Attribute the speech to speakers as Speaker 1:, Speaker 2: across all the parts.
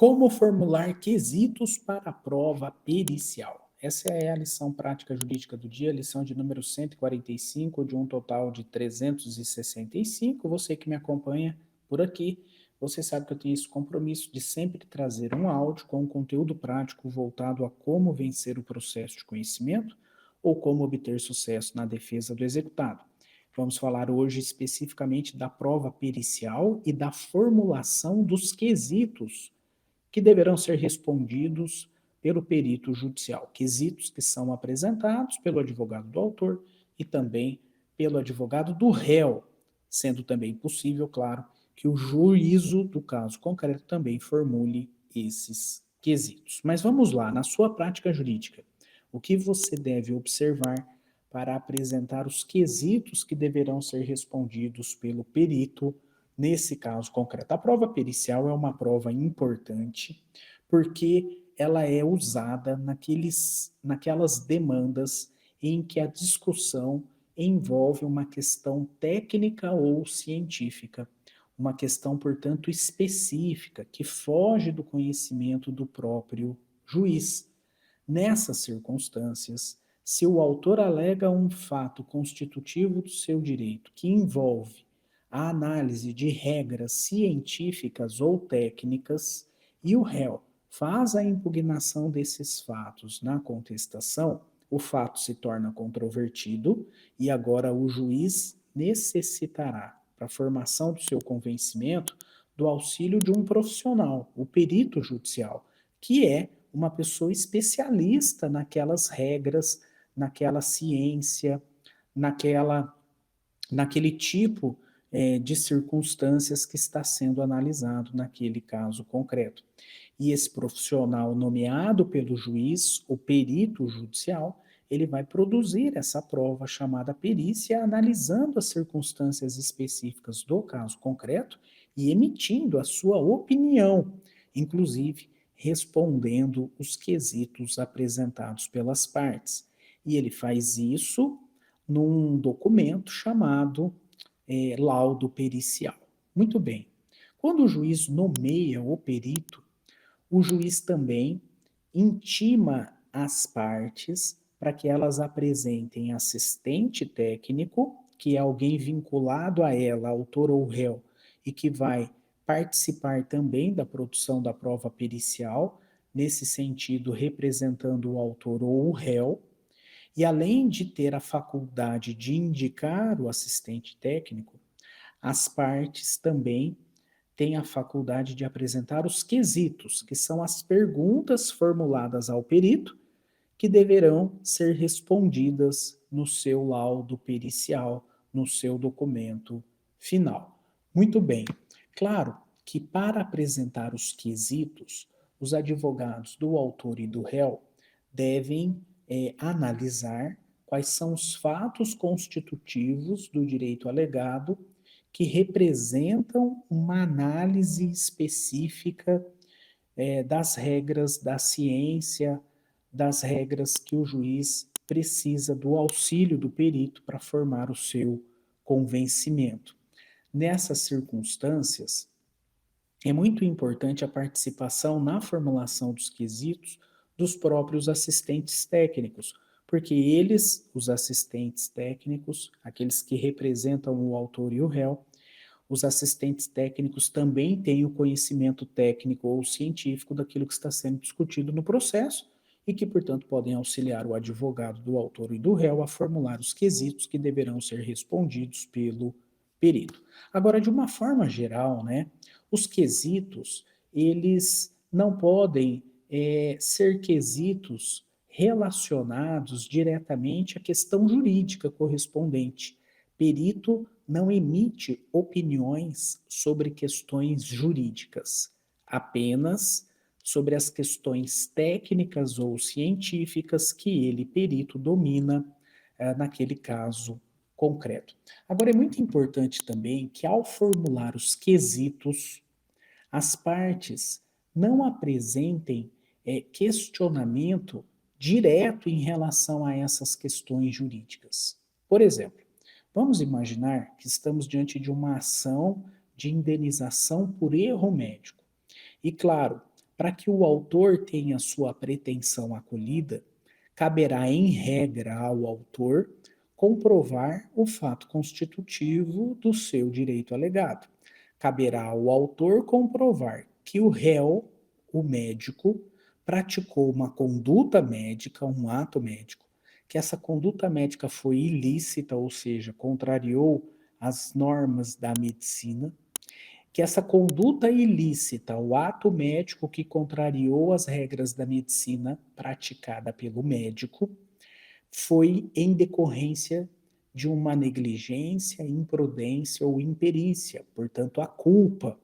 Speaker 1: Como formular quesitos para a prova pericial? Essa é a lição prática jurídica do dia, lição de número 145, de um total de 365. Você que me acompanha por aqui, você sabe que eu tenho esse compromisso de sempre trazer um áudio com um conteúdo prático voltado a como vencer o processo de conhecimento ou como obter sucesso na defesa do executado. Vamos falar hoje especificamente da prova pericial e da formulação dos quesitos que deverão ser respondidos pelo perito judicial. Quesitos que são apresentados pelo advogado do autor e também pelo advogado do réu, sendo também possível, claro, que o juízo do caso concreto também formule esses quesitos. Mas vamos lá, na sua prática jurídica, o que você deve observar para apresentar os quesitos que deverão ser respondidos pelo perito nesse caso concreto? A prova pericial é uma prova importante porque ela é usada naquelas demandas em que a discussão envolve uma questão técnica ou científica, uma questão, portanto, específica, que foge do conhecimento do próprio juiz. Nessas circunstâncias, se o autor alega um fato constitutivo do seu direito que envolve a análise de regras científicas ou técnicas e o réu faz a impugnação desses fatos na contestação, o fato se torna controvertido e agora o juiz necessitará, para a formação do seu convencimento, do auxílio de um profissional, o perito judicial, que é uma pessoa especialista naquelas regras, naquela ciência, naquela, naquele tipo de circunstâncias que está sendo analisado naquele caso concreto. E esse profissional nomeado pelo juiz, o perito judicial, ele vai produzir essa prova chamada perícia, analisando as circunstâncias específicas do caso concreto e emitindo a sua opinião, inclusive respondendo os quesitos apresentados pelas partes. E ele faz isso num documento chamado laudo pericial. Muito bem. Quando o juiz nomeia o perito, o juiz também intima as partes para que elas apresentem assistente técnico, que é alguém vinculado a ela, autor ou réu, e que vai participar também da produção da prova pericial, nesse sentido, representando o autor ou o réu, e além de ter a faculdade de indicar o assistente técnico, as partes também têm a faculdade de apresentar os quesitos, que são as perguntas formuladas ao perito, que deverão ser respondidas no seu laudo pericial, no seu documento final. Muito bem. Claro que para apresentar os quesitos, os advogados do autor e do réu devem analisar quais são os fatos constitutivos do direito alegado que representam uma análise específica das regras da ciência, das regras que o juiz precisa do auxílio do perito para formar o seu convencimento. Nessas circunstâncias, é muito importante a participação na formulação dos quesitos dos próprios assistentes técnicos, porque eles, os assistentes técnicos, aqueles que representam o autor e o réu, os assistentes técnicos também têm o conhecimento técnico ou científico daquilo que está sendo discutido no processo e que, portanto, podem auxiliar o advogado do autor e do réu a formular os quesitos que deverão ser respondidos pelo perito. Agora, de uma forma geral, né, os quesitos, eles não podem ser quesitos relacionados diretamente à questão jurídica correspondente. Perito não emite opiniões sobre questões jurídicas, apenas sobre as questões técnicas ou científicas que ele, perito, domina naquele caso concreto. Agora, é muito importante também que, ao formular os quesitos, as partes não apresentem questionamento direto em relação a essas questões jurídicas. Por exemplo, vamos imaginar que estamos diante de uma ação de indenização por erro médico. E, claro, para que o autor tenha sua pretensão acolhida, caberá em regra ao autor comprovar o fato constitutivo do seu direito alegado. Caberá ao autor comprovar que o réu, o médico, praticou uma conduta médica, um ato médico, que essa conduta médica foi ilícita, ou seja, contrariou as normas da medicina, que essa conduta ilícita, o ato médico que contrariou as regras da medicina praticada pelo médico, foi em decorrência de uma negligência, imprudência ou imperícia, portanto, a culpa,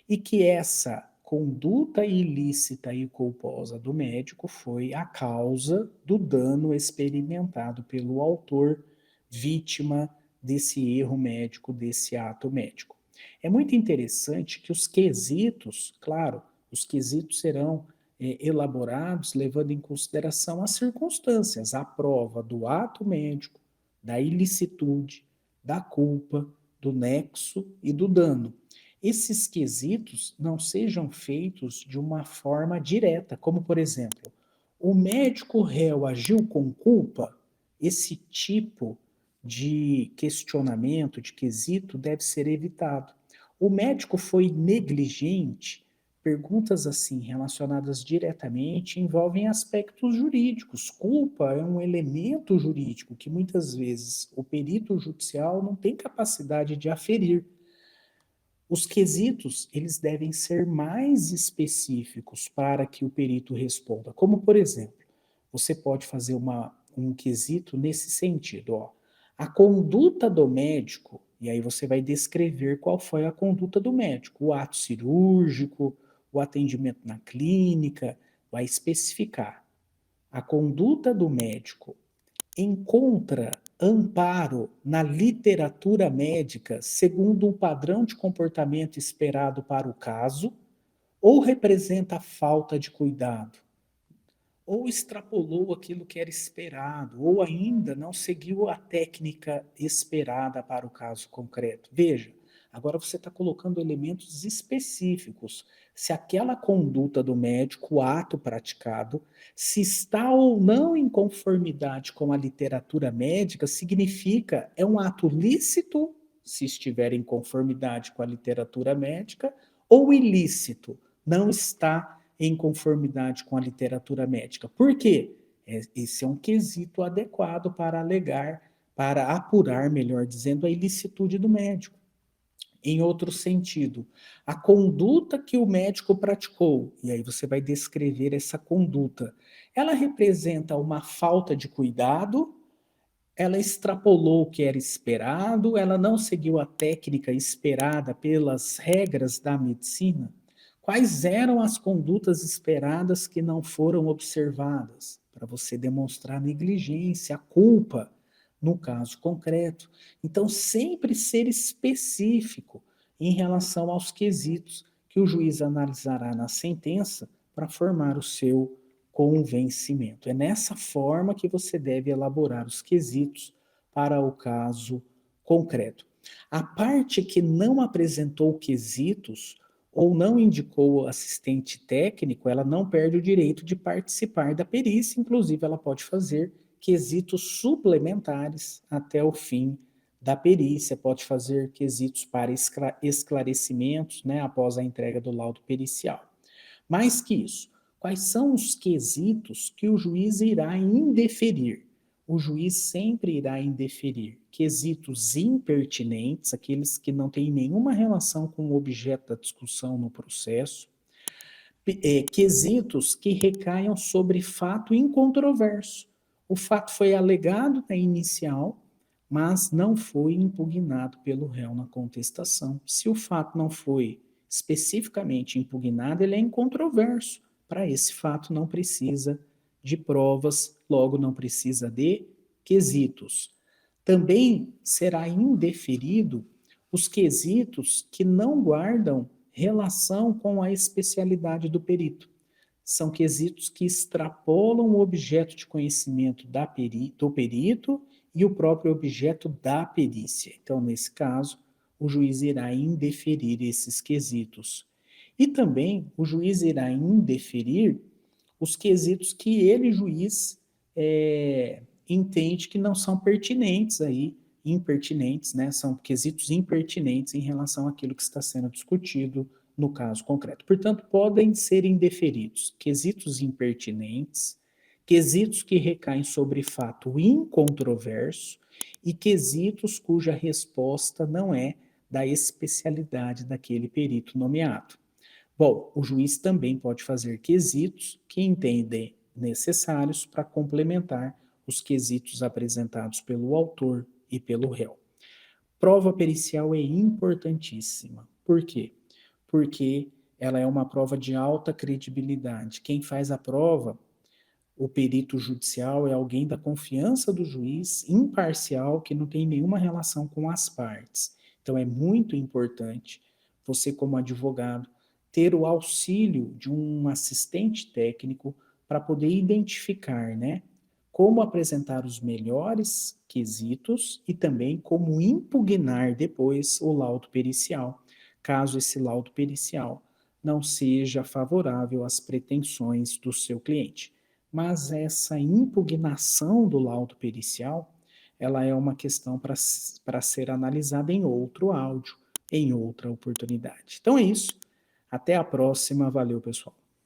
Speaker 1: e que essa conduta ilícita e culposa do médico foi a causa do dano experimentado pelo autor, vítima desse erro médico, desse ato médico. É muito interessante que os quesitos, claro, os quesitos serão elaborados levando em consideração as circunstâncias, a prova do ato médico, da ilicitude, da culpa, do nexo e do dano. Esses quesitos não sejam feitos de uma forma direta, como por exemplo, o médico réu agiu com culpa? Esse tipo de questionamento, de quesito, deve ser evitado. O médico foi negligente? Perguntas assim, relacionadas diretamente, envolvem aspectos jurídicos. Culpa é um elemento jurídico que muitas vezes o perito judicial não tem capacidade de aferir. Os quesitos, eles devem ser mais específicos para que o perito responda. Como, por exemplo, você pode fazer um quesito nesse sentido, ó. A conduta do médico, e aí você vai descrever qual foi a conduta do médico, o ato cirúrgico, o atendimento na clínica, vai especificar. A conduta do médico encontra amparo na literatura médica segundo o padrão de comportamento esperado para o caso, ou representa falta de cuidado, ou extrapolou aquilo que era esperado, ou ainda não seguiu a técnica esperada para o caso concreto. Veja, agora você está colocando elementos específicos. Se aquela conduta do médico, o ato praticado, se está ou não em conformidade com a literatura médica, significa é um ato lícito, se estiver em conformidade com a literatura médica, ou ilícito, não está em conformidade com a literatura médica. Por quê? Esse é um quesito adequado para alegar, para apurar, melhor dizendo, a ilicitude do médico. Em outro sentido, a conduta que o médico praticou, e aí você vai descrever essa conduta, ela representa uma falta de cuidado, ela extrapolou o que era esperado, ela não seguiu a técnica esperada pelas regras da medicina. Quais eram as condutas esperadas que não foram observadas? Para você demonstrar negligência, culpa, no caso concreto. Então, sempre ser específico em relação aos quesitos que o juiz analisará na sentença para formar o seu convencimento. É nessa forma que você deve elaborar os quesitos para o caso concreto. A parte que não apresentou quesitos ou não indicou assistente técnico, ela não perde o direito de participar da perícia, inclusive ela pode fazer quesitos suplementares até o fim da perícia, pode fazer quesitos para esclarecimentos, né, após a entrega do laudo pericial. Mais que isso, quais são os quesitos que o juiz irá indeferir? O juiz sempre irá indeferir quesitos impertinentes, aqueles que não têm nenhuma relação com o objeto da discussão no processo, quesitos que recaiam sobre fato incontroverso. O fato foi alegado na inicial, mas não foi impugnado pelo réu na contestação. Se o fato não foi especificamente impugnado, ele é incontroverso. Para esse fato não precisa de provas, logo não precisa de quesitos. Também será indeferido os quesitos que não guardam relação com a especialidade do perito. São quesitos que extrapolam o objeto de conhecimento do perito e o próprio objeto da perícia. Então, nesse caso, o juiz irá indeferir esses quesitos. E também o juiz irá indeferir os quesitos que ele, juiz, entende que não são pertinentes aí, impertinentes, né? São quesitos impertinentes em relação àquilo que está sendo discutido no caso concreto. Portanto, podem ser indeferidos quesitos impertinentes, quesitos que recaem sobre fato incontroverso e quesitos cuja resposta não é da especialidade daquele perito nomeado. Bom, o juiz também pode fazer quesitos que entendem necessários para complementar os quesitos apresentados pelo autor e pelo réu. Prova pericial é importantíssima. Por quê? Porque ela é uma prova de alta credibilidade. Quem faz a prova, o perito judicial, é alguém da confiança do juiz, imparcial, que não tem nenhuma relação com as partes. Então é muito importante você, como advogado, ter o auxílio de um assistente técnico para poder identificar, né, como apresentar os melhores quesitos e também como impugnar depois o laudo pericial, caso esse laudo pericial não seja favorável às pretensões do seu cliente. Mas essa impugnação do laudo pericial, ela é uma questão para ser analisada em outro áudio, em outra oportunidade. Então é isso. Até a próxima. Valeu, pessoal.